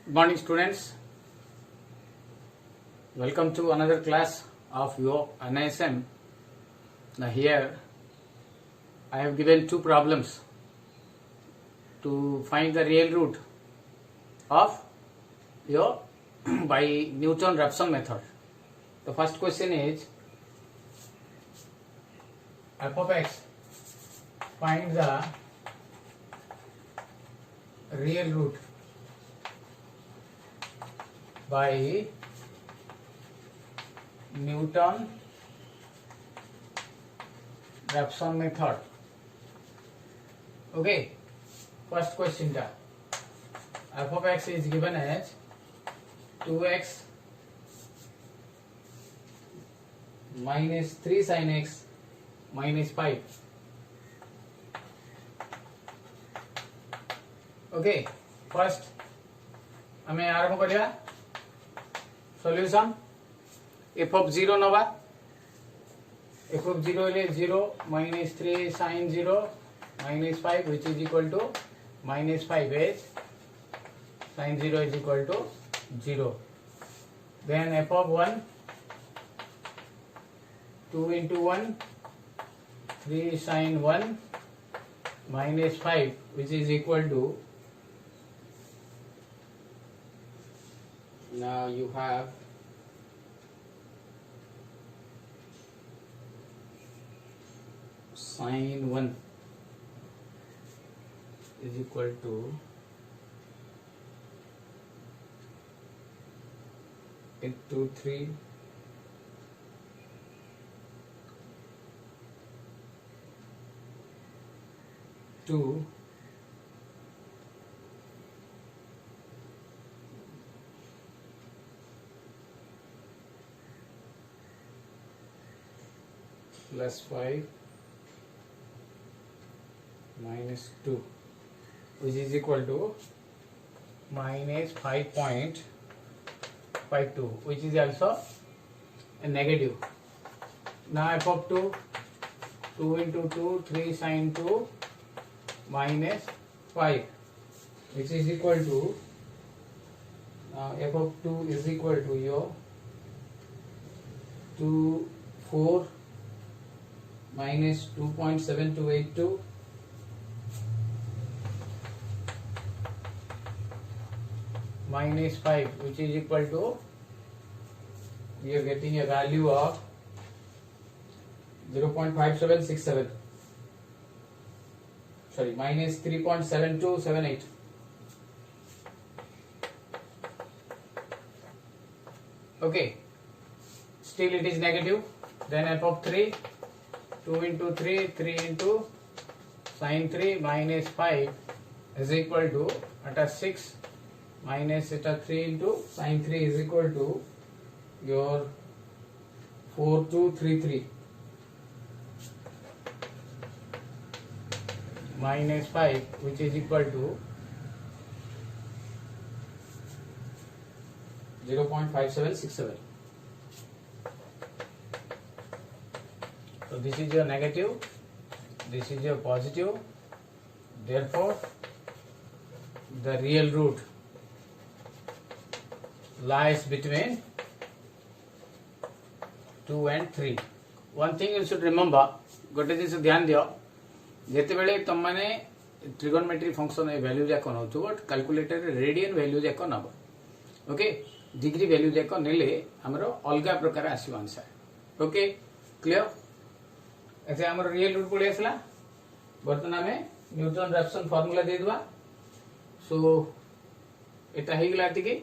Good morning, students. Welcome to another class of your NISM. Now here I have given two problems to find the real root of your by Newton-Raphson method. The first question is f of x, find the real root by Newton-Raphson method. Okay, first question ta f of x is given as 2x minus 3 sin x minus 5. Okay, first हमें आरंभ करिया solution f of 0 नवा f of 0 ले 0 minus 3 sin 0 minus 5 which is equal to minus 5 is sin 0 is equal to 0. Then f of 1 2 into 1 3 sin 1 minus 5 which is equal to, now you have sin 1 is equal to into 3 2 plus 5 minus 2 which is equal to minus 5.52 which is also a negative. Now f of 2 2 into 2 3 sin 2 minus 5 which is equal to, f of 2 is equal to your 2 4 minus 2.7282 minus 5 which is equal to, we are getting a value of 0.5767, sorry, minus 3.7278. Okay, still it is negative. Then f of 3 2 into 3 3 into sin 3 minus 5 is equal to at 6 minus at 3 into sin 3 is equal to your 4233 minus 5 which is equal to 0.5767. So this is your negative, this is your positive, therefore the real root lies between 2 and 3. One thing you should remember, गोटे जिस ध्यान दियो, जेते बेले तुम माने trigonometry function ए value जाक नउथु calculator radian value जाक नब. ओके, डिग्री वैल्यू जाक नेले हमरो अलगा प्रकार आसीबो आंसर. Okay, clear. ऐसे हमरो रियल रूट पड़े आसला. बर्तन हमें न्यूटन रैप्सन फार्मूला दे दवा. सो एटा हे गला तिके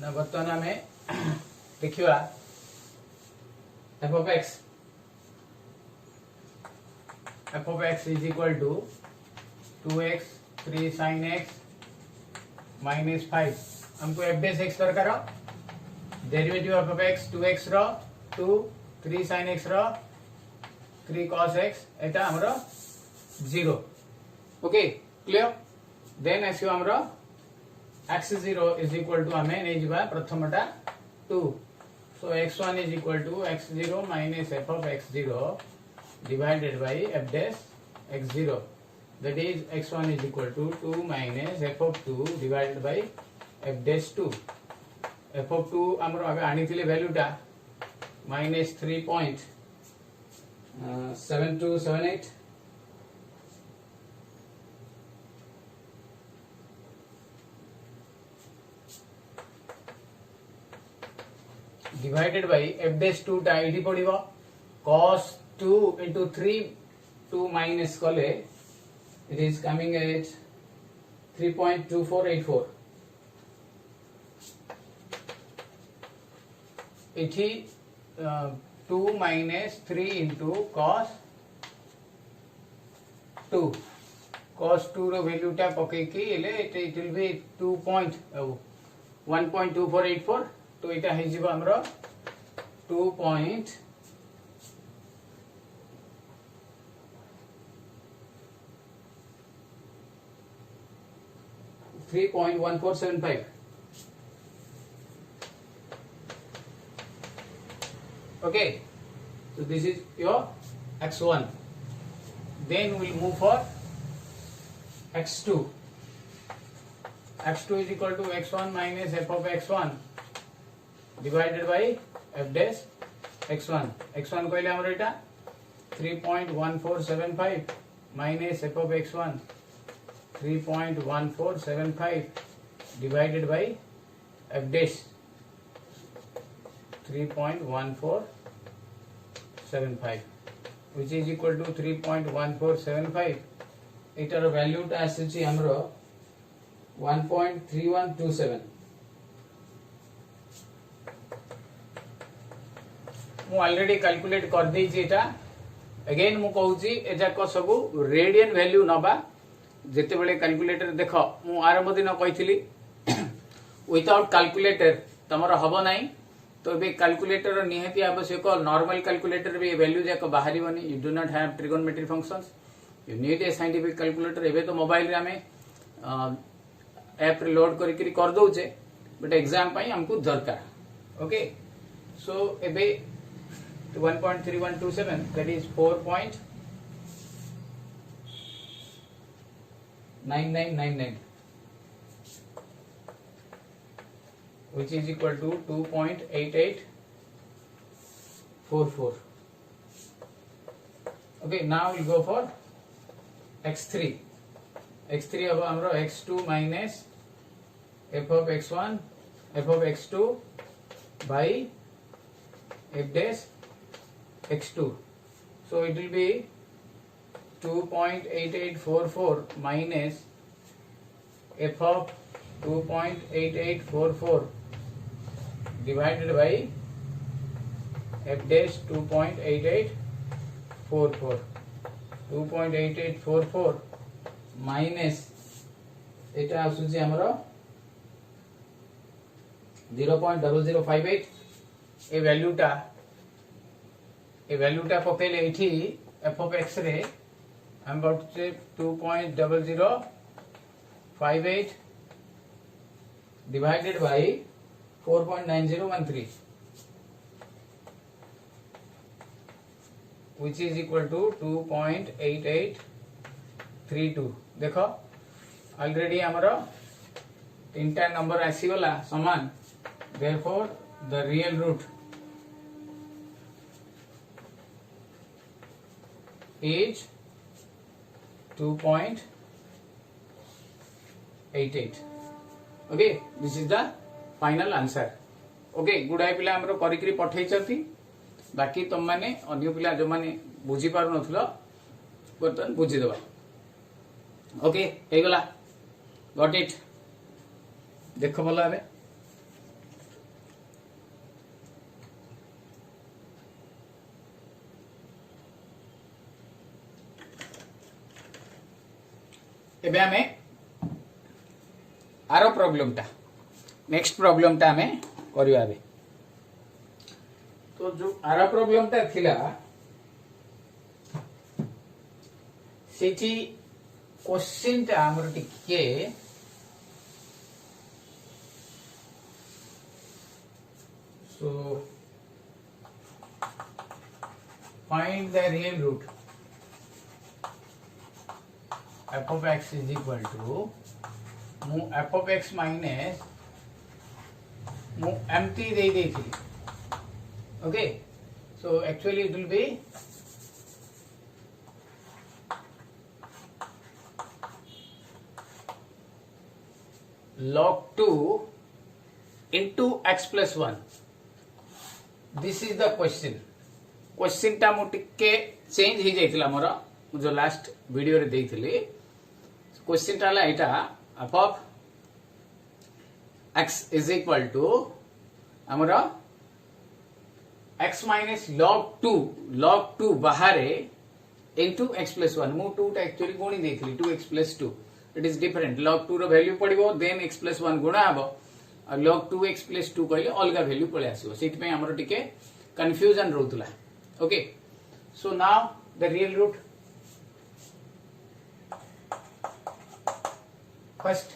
ना. बर्तन हमें देखिवा f of x is equal to 2x 3 sin x minus 5. हमको f base x दरकार. Derivative f of x 2x रो 2 3 sin x रो 3 cos x एटा हमरो 0. Okay, clear. देन आसी हमरो x0 is equal to हमें नै जिबा प्रथमटा 2. So x1 is equal to x0 minus f of x0 divided by f dash x0, that is x1 is equal to 2 minus f of 2 divided by f dash 2. f of 2 हमरो आगे आनी थी value टा minus 3.7278 divided by f dash 2 टा ED पड़िबो cos 2 into 3 2 minus कले it is coming at 3.2484. इठी 2 minus 3 into cos 2 रो value टा पके की इले it will be 1.2484. तो इटा है जीव हमरो 3.1475. Okay, so this is your x1. Then we'll move for x2. x2 is equal to x1 minus f of x1 divided by f dash x1. x1 कहले हमरो इटा 3.1475 minus f of x1 3.1475 divided by f dash 3.1475 which is equal to 3.1475. इटार value टा आसीची हमरो 1.3127. मु already calculate कर दी छी एटा. Again मु कहूची एजा को सबु रेडियन वैल्यू नबा. जेते बेले कैलकुलेटर देखो मु आरंभ दिन कहिथिली विदाउट कैलकुलेटर तमरो हबो नाही. तो बे कैलकुलेटर निहाती आवश्यक. नॉर्मल कैलकुलेटर बे वैल्यू जाक बाहरी बनी. You do not have trigonometry functions. You need a scientific calculator. एबे तो मोबाइल रे हमें ऐप रे लोड करी कर दोचे बट एग्जाम पई हमको दरकार. ओके, सो एबे 1.3127 that is 4.9999 which is equal to 2.8844. Okay, now we'll go for x3. x3 अब हमरो x2 minus f of x1 f of x2 by f dash x2. So it will be 2.8844 minus f of 2.8844 divided by f dash 2.8844. 2.8844 minus এটা আসুচি हमरो 0.0058. ए value टा पकेले इठी f of x रे हम about 2.0058 divided by 4.9013 which is equal to 2.8832. देखो already हमरो तीनटा number आसी गला समान. therefore the real root is 2.88. okay, this is the final answer. okay, गुडाई पिला हमरो करिकरी पठै छथि. बाकी तुम माने अन्य पिला जो माने बुझी पारु नथलो बर्तन बुझी देबा. ओके, हे गला. Got it. देखो भला रे. एबे हमें आरो प्रॉब्लम टा नेक्स्ट प्रॉब्लम टा हमें करिया बे. तो जो आरो प्रॉब्लम टा थिला सेठी क्वेश्चन टा हमर टिके so find the real root. F of x is equal to मु एफ ऑफ एक्स माइनस मु एमटी दे देथि okay so actually it will be log 2 into x plus 1 this is the question टा मु टिके चेंज ही जाइतिला मोर जो लास्ट वीडियो रे देइथिली क्वेश्चन टा ला एटा f of x is equal to हमर x minus log 2 बाहरे into x plus 1 मु 2 टा एक्चुअली गुणी देइथिली 2x plus 2 it is different log 2 रो वैल्यू पड़िबो देन x plus 1 गुणा हबो और log 2x plus 2 कहले अलगा वैल्यू पळे आसीबो सेति पे हमर टिके कंफ्यूजन रहउतला okay so now the real root first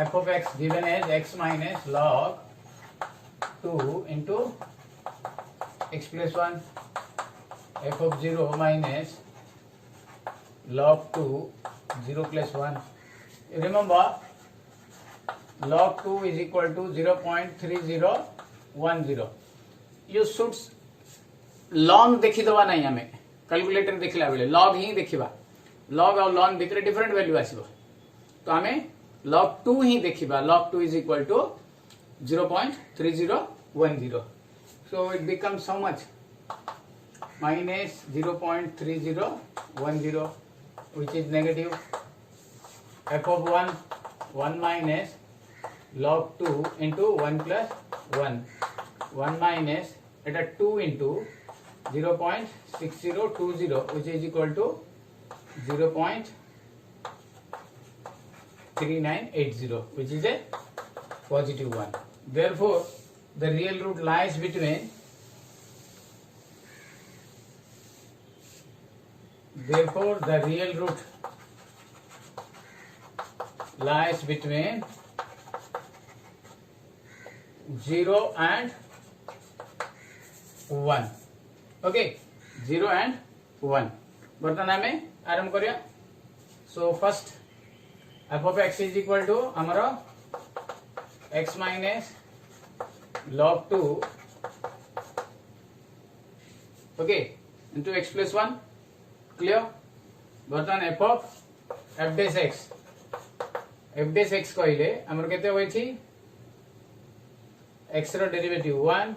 f of x given as x minus log 2 into x plus 1 f of 0 minus log 2 0 plus 1 remember log 2 is equal to 0.3010 you should log देखि दवा नहीं हमें calculator देखला बेले log ही देखिबा log और log भितर different value आसीबो तो हमें log 2 ही देखिबा log 2 is equal to 0.3010 so it becomes how much minus 0.3010 which is negative f of 1 minus log 2 into 1 plus 1 minus eta 2 into 0.6020 which is equal to 0.3980 which is a positive one. Therefore the real root lies between lies between 0 and 1 okay 0 and 1 बर्तन हमें आरंभ करिया so first f of x is equal to हमारा x minus log 2 okay into x plus 1 clear बर्तन f of f dash x कहले हमर केते होई थी x रो डेरिवेटिव 1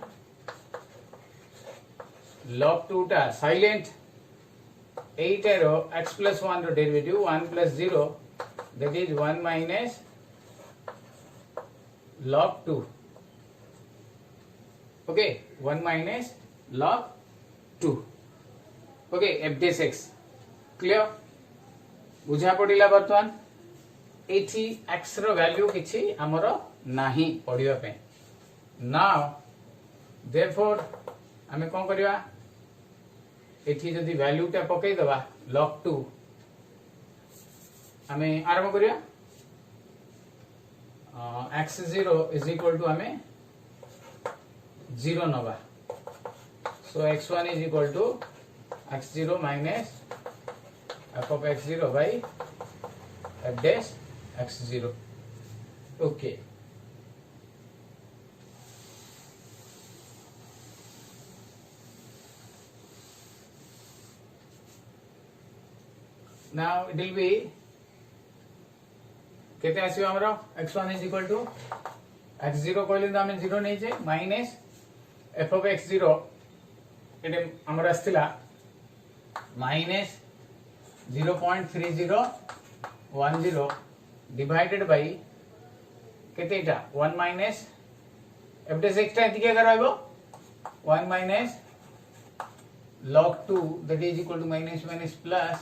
log 2 टा silent 8 row x plus 1 row derivative 1 plus 0 that is 1 minus log 2 okay 1 minus log 2 okay f dash x clear बुझा पड़िला बर्तमान एथि x रो वैल्यू किछि हमरो नाही पडियो पे नाउ देयरफॉर हमें कोन करिवा एथि जदी वैल्यू टा पकई दबा log 2 हमें आरंभ करिया x0 is equal to हमें 0 नबा so x1 is equal to x0 minus f of x0 by f dash x0 okay now it will be केते आसीबो हमरा x1 is equal to x0 कहले त हमें 0 नै छै minus f of x0 एटे हमरा आस्थिला minus 0.3010 divided by केते इटा 1 minus f dash x टा एतिके करबो 1 minus log 2 that is equal to minus plus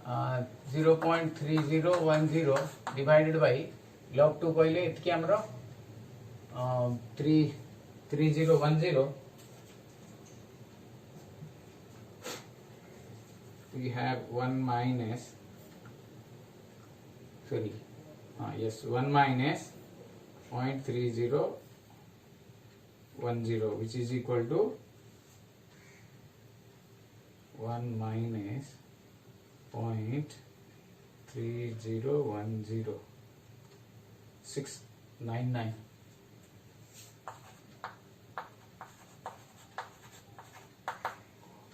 0.3010 divided by log 2 कहले इतके हमरो 3010 we have 1 minus 1 minus 0.3010 which is equal to 1 minus 0.3010 3010,699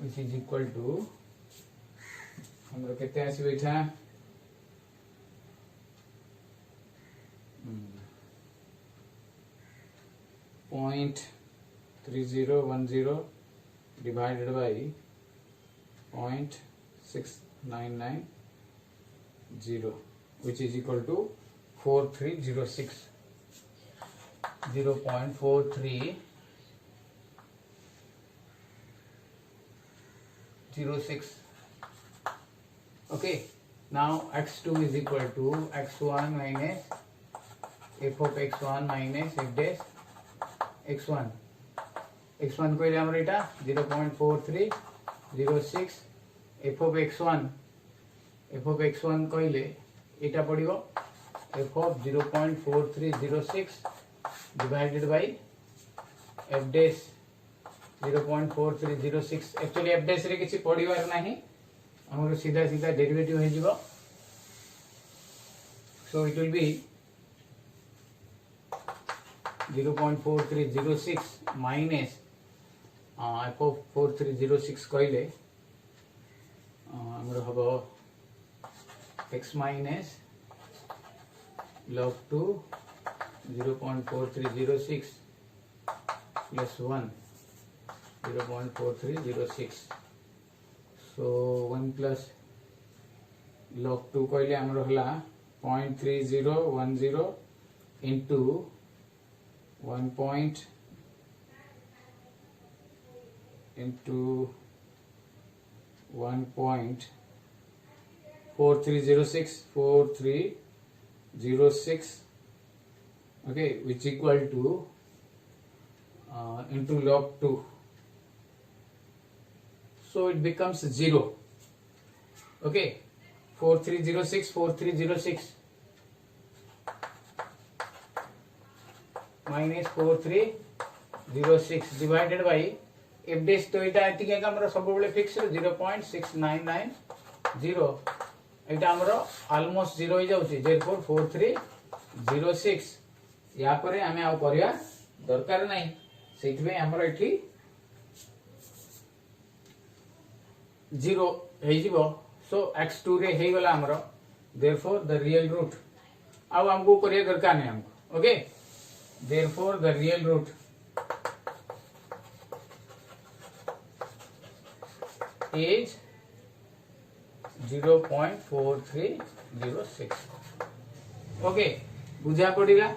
which is equal to हमरो केते आसी बैठा 0.3010 divided by 0.6990 which is equal to 4306 0.4306. Okay, now x2 is equal to x1 minus f of x1 minus f dash x1. x1 कहले हमर एटा 0.4306 f of x1 कहले एटा पड़िबो f of 0.4306 divided by f dash 0.4306. Actually f dash रे किछि पड़िबार नाही हमर सीधा सीधा derivative हे जिवो. So it will be 0.4306 minus f of 4306 कहले हमर हबो x minus log 2 0.4306 plus 1 0.4306. So 1 plus log 2 कहले हमर हला 0.3010 into 1 into 1.4306 okay, which equal to into log 2. So it becomes 0. Okay, 4306 minus 4306 divided by f dash तो इटा एतिके हमरो सब बेले फिक्स 0.6990 इटा हमरो ऑलमोस्ट 0 हो जाउची therefore 4306 या परे हमें आ करिया दरकार नाही सेति में हमरो एठी 0 हे जिवो. सो x2 रे हे गला हमरो therefore the real root आ हमको करिया दरकार नाही हमको. Okay, therefore the real root is 0.4306. Okay, बुझा पड़िला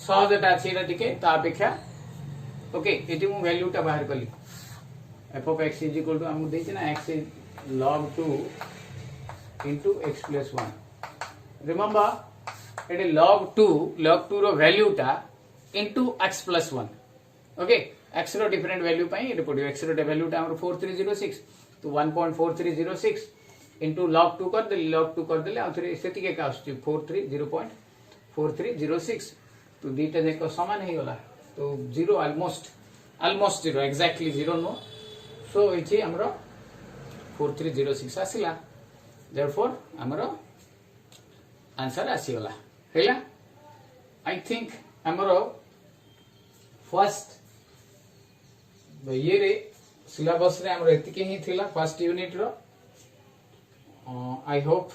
सहजटा अछि एटा टिके ता अपेक्षा. ओके, एटी मु वैल्यू टा बाहर कली f of x is equal to हमको देछि ना x is log 2 into x plus 1. Remember Ete log 2 रो वैल्यू टा into x plus 1. Okay, x रो डिफरेंट वैल्यू पई एटे पडियो. x रो वैल्यू टा हमर 4306 तो 1.4306 into log 2 कर देली. log 2 कर देले आ थरे सेति के का आछि 0.4306 तो दीटा जेको समान हे गला तो 0 ऑलमोस्ट 0 एक्जेक्टली 0 नो. सो इछि हमरो 4306 आसिला. देयरफॉर हमरो आंसर आसीगला हैला. आई थिंक हमरो फर्स्ट ये रे सिलेबस रे हमरो एतिके ही थिला फर्स्ट यूनिट रो. आई होप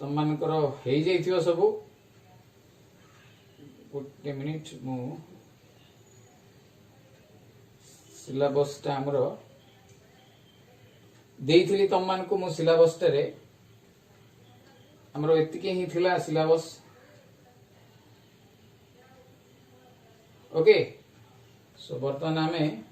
तुम मान करो हे जैथियो सब. गोटे मिनिट मु सिलेबस टा हमरो देइथिली तुम मान को मु सिलेबस टा रे हमरो एतिके ही थिला सिलेबस. ओके, सो वर्तमान हमें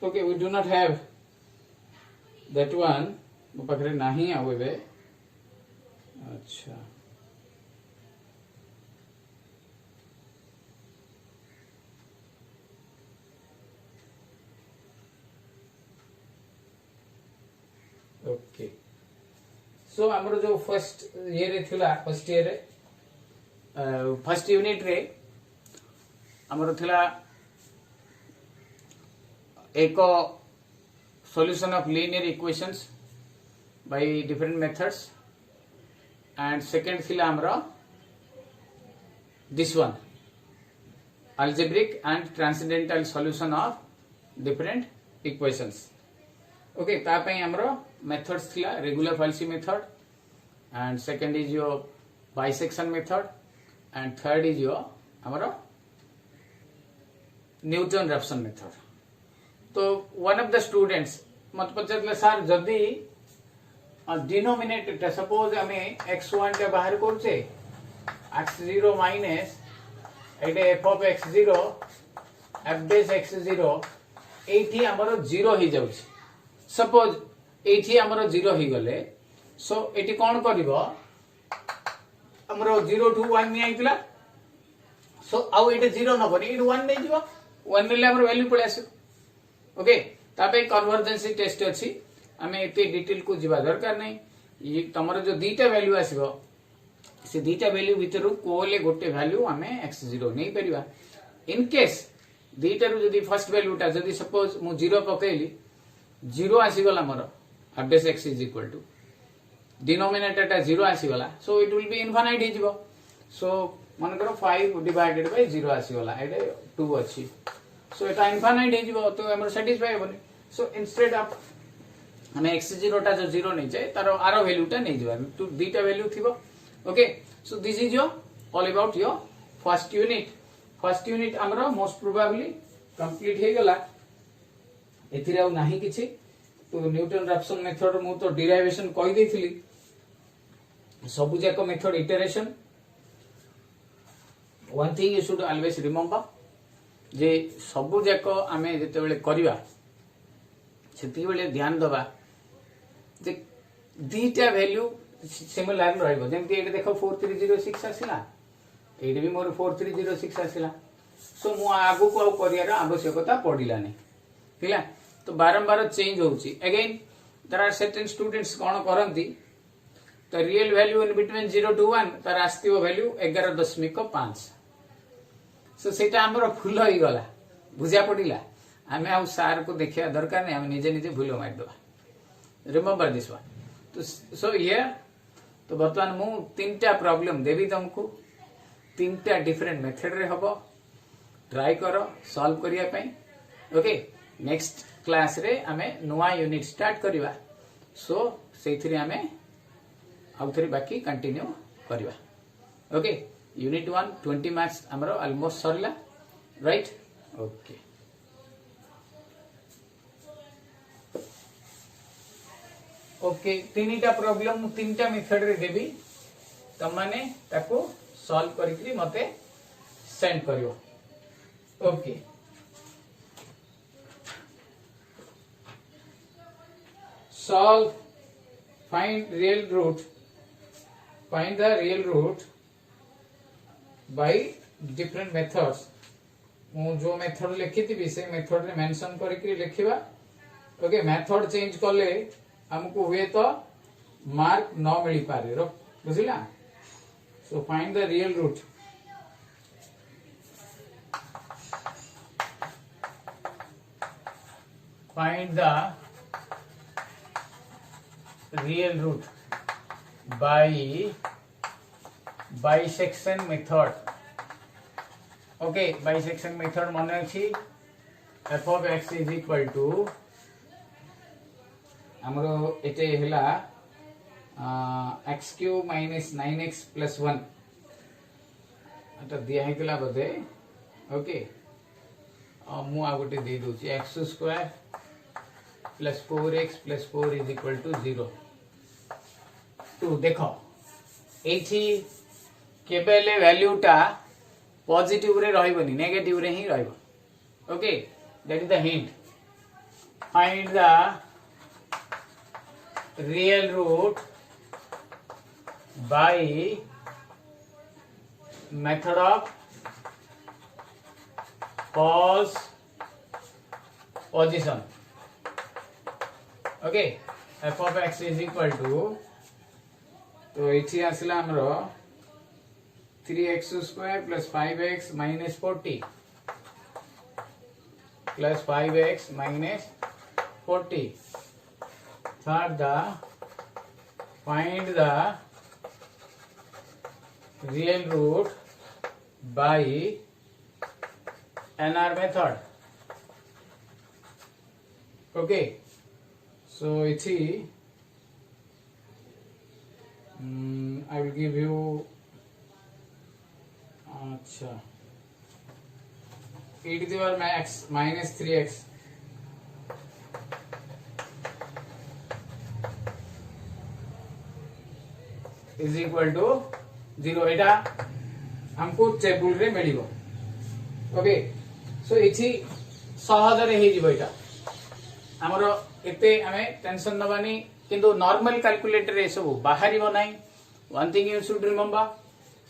okay, we do not have that one. मो पाखरे नाही आवेबे. अच्छा ओके सो हमरो जो फर्स्ट ये रे थिला फर्स्ट ईयर रे फर्स्ट यूनिट रे हमरो थिला एक solution of linear equations by different methods and second थिला हमरा this one algebraic and transcendental solution of different equations okay ता पई हमरो methods थिला regular Falsi method and second is your bisection method and third is your हमरो Newton-Raphson method तो one of the students मत पचारे sir जदि denominator suppose आम x1 टा बाहर करछे x0 minus Ete f of x0 f dash x0 एठी हमरो 0 ही जाउछ सपोज एठी हमरो 0 ही गले सो एठी कोन करबो हमरो 0 to 1 नि आइतला सो आउ एटे 0 न बनी एठी 1 नै जिवो 1 नेले हमरो वैल्यू पळे आसो ओके तापे कन्वर्जेंसी टेस्ट अछि हमें एते डिटेल को जिबा दरकार नै ये तमरो जो दीटा वैल्यू आसीबो से दीटा वैल्यू भितरु कोले गोटे वैल्यू हमें x0 नै परिबा इन केस दीटा रु जदी फर्स्ट वैल्यूटा जदी सपोज मु 0 पकेली 0 आसी गला मोर f (x) = डिनोमिनेटर टा 0 आसी गला so it will be infinite ही जिवो सो मन करो 5 डिवाइडेड बाय 0 आसी गला एटे 2 अछि सो एटा इनफाइनाइट हे तो हमर सैटिस्फाई होबनी सो इंस्टेड ऑफ हमें x0 टा जो 0 नै जाय तारो आरो वैल्यू टा नै जबा तो दीटा वैल्यू थिबो okay so this is your all about your first unit हमरो मोस्ट प्रोबेबली कंप्लीट हे गला एथिरे आ नाही किछि तो न्यूटन रैप्सन मेथड मु तो डेरिवेशन कहि देथिली सबु जाको method iteration one thing you should always remember जे सबु जाक आमे जते बेले करिवा सेति बेले ध्यान दबा जे दीटा वैल्यू सिमिलर रहइबो जेमति एटे देखो 4306 आसिला एटे भी मोर 4306 आसिला सो मु आगु को करियार आवश्यकता पडिला नै हिला तो बारंबार चेंज होउची again there are certain students कोन करंती तो real value in between 0 to 1 तार आस्तिबो वैल्यू 11.5 सो सेटा हमरो फुल होई गला बुझा पडिला हमें आ सार को देखिया दरकार नै हम निजे निजे भूल मार दबा रिमेंबर दिस वन तो सो हियर तो वर्तमान मु तीनटा प्रॉब्लम देबी तुमको तीनटा डिफरेंट मेथड रे हबो ट्राई करो सॉल्व करिया पई ओके नेक्स्ट क्लास रे हमें नवा यूनिट स्टार्ट करिवा सो सेथिरे हमें आउथरे बाकी कंटिन्यू करिवा ओके यूनिट 1 20 मार्क्स हमरो ऑलमोस्ट सरला राइट ओके ओके तीनटा प्रॉब्लम तीनटा मेथड रे देबी तम माने ताको सॉल्व करिकरी मते सेंड करियो okay solve find the real root by different methods मु जो मेथड लिखिति भी से मेथड रे मेंशन करिकरी लिखिबा ओके मेथड चेंज करले हमको हुए तो मार्क न मिली पारे रो बुझिला so find the real root find the real root by bisection method okay bisection method माने अछि f of x is equal to हमरो एते हैला x cube minus 9x plus 1 अटा दिया हेकला बदे ओके मु आ गोटे दे दोची x square plus 4x plus 4 is equal to 0 तो देखो एठी केबेले वैल्यू टा पॉजिटिव रे रहइबनी नेगेटिव रे ही रहइबो okay that is the hint find the real root by method of false position okay f of x is equal to तो ये आसला हमर 3x square plus 5x minus 40 plus 5x minus 40. Third, find the real root by NR method. Okay, so it's I will give you अच्छा e to the power max minus 3x is equal to 0. एटा हमको table रे मिलिबो. Okay, सो इछि सहज रे हे जिवो. एटा हमरो एते हमें tension नबानी किंतु नॉर्मल कैलकुलेटर ए सब बाहरिबो नाही. One thing you should remember.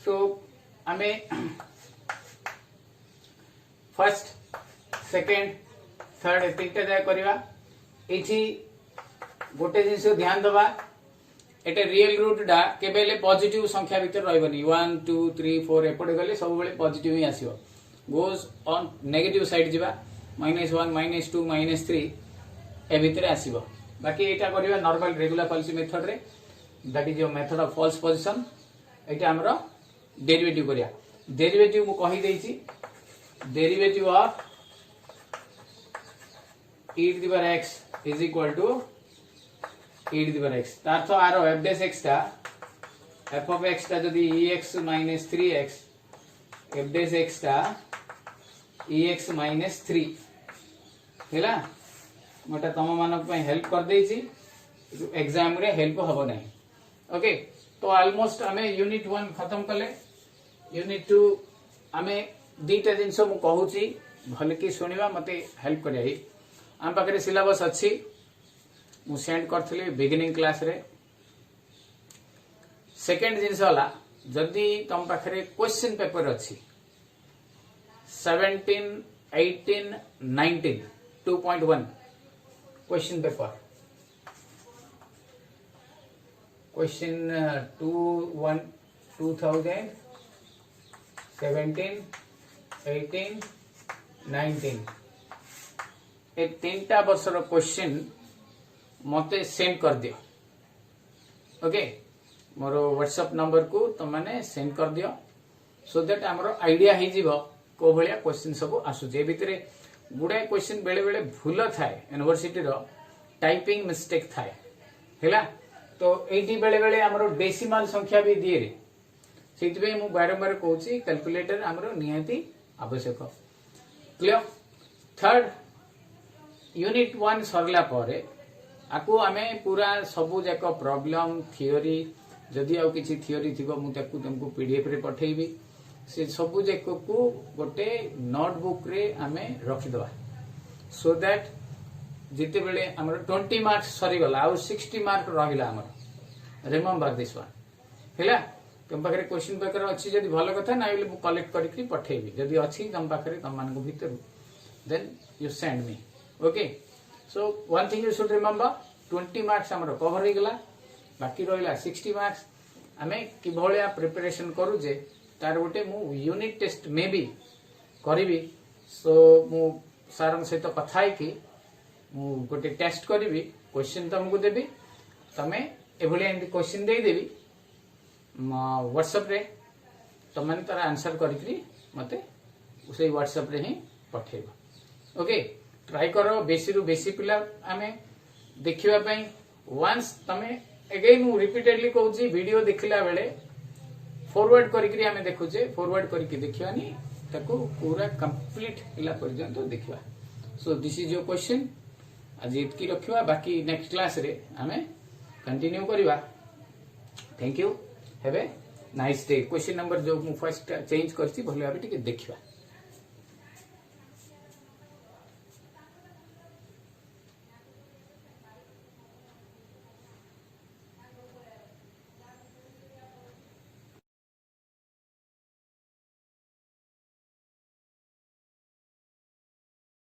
So हमें फर्स्ट सेकंड थर्ड एतिकटा जाय करबा. इछि गोटे जिंस ध्यान दबा. एटा रियल रूट डा केबेले पॉजिटिव संख्या भीतर रहबनी. 1 2 3 4 एपटे गले सब बेले पॉजिटिव ही आसीबो. गोस ऑन नेगेटिव साइड जिबा -1 -2 -3 ए भीतर आसीबो. बाकी एटा करबा नॉर्मल रेगुलर पॉलिसी मेथड रे. That is your method of false position. एटा हमरो डेरिवेटिव करिया. डेरिवेटिव मु कहि देछि. Derivative of e to the power x is equal to e to the power x. तार तो आरो f dash x ता f of x ता जदी ex minus 3x f dash x ता ex minus 3 हैला. मोटा तम मानक पे हेल्प कर देछि. एग्जाम रे हेल्प हबो नाही. ओके, तो ऑलमोस्ट हमें यूनिट 1 खत्म कले. यूनिट 2 हमें दीटा जिंस मु कहूची भल की सुनिबा मते हेल्प करिया. हम पाखरे सिलेबस अच्छी मु सेंड करथली बिगिनिंग क्लास रे. सेकंड जिंस वाला जदी तम पाखरे क्वेश्चन पेपर अच्छी 17 18 19 2.1 क्वेश्चन पेपर क्वेश्चन 2017 18 19 ए 3टा वर्षर क्वेश्चन मते सेंड कर दियो. ओके, मोर व्हाट्सएप नंबर को तुम माने सेंड कर दियो. सो दैट हमरो आईडिया हे जीवो को भलिया क्वेश्चन सब आसु जे भितरे गुडे क्वेश्चन बेले बेले भूल थाए. यूनिवर्सिटी रो टाइपिंग मिस्टेक थाए हैला. तो एटी बेले बेले हमरो डेसिमल संख्या भी दिए रे. सेति बे मु बारंबार कहूची कैलकुलेटर हमरो नियति आवश्यक. क्लियर. थर्ड यूनिट 1 सरला परे आकु आमे पूरा सबु जाक प्रॉब्लम थियोरी जदी आउ किछि थियोरी थिबो मु ताकु तुमको पीडीएफ रे पठेइबी. से सबु जाक को गोटे नोटबुक रे आमे रखि दबा. सो दैट जिते बेले हमर 20 मार्क्स सरी गला आउ 60 मार्क रहिला हमर. रिमेंबर दिस वन हैला. तुम पाखरे क्वेश्चन पेपर अछि जदी भलो कथा ना मु कलेक्ट करिकरी पठेइबी. जदी अछि तुम पाखरे तुम मान को भीतर then you send me. Okay, so one thing you should remember 20 marks हमर कवर हो गला. बाकी रहिला 60 मार्क्स. हमें कि भलिया प्रिपरेशन करू जे तार गोटे मु यूनिट टेस्ट मे भी करिवि. सो मु सारन सहित कथा है कि मु गोटे टेस्ट करिवि. क्वेश्चन तुमको देबी. तमे एभलिया and question they Devi WhatsApp रे. तुम माने तार आंसर करिकरी मते उसे व्हाट्सएप रे ही पठेबा. ओके, ट्राई करो. बेसी रु बेसी पिला हमें देखिबा पई. वंस तमे अगेन मु रिपीटेडली कहूची वीडियो देखिला बेले फॉरवर्ड करिकरी हमें देखुचे. फॉरवर्ड करिकरी देखिबानी ताको पूरा कंप्लीट पिला पर्यंत देखिबा. सो दिस इज योर क्वेश्चन. आज इतकी रखिबा. बाकी नेक्स्ट क्लास रे हमें कंटिन्यू करिबा. Thank you. Have a nice day. Question number जो मु फर्स्ट चेंज करछि भले भाबे टिके देखिबा.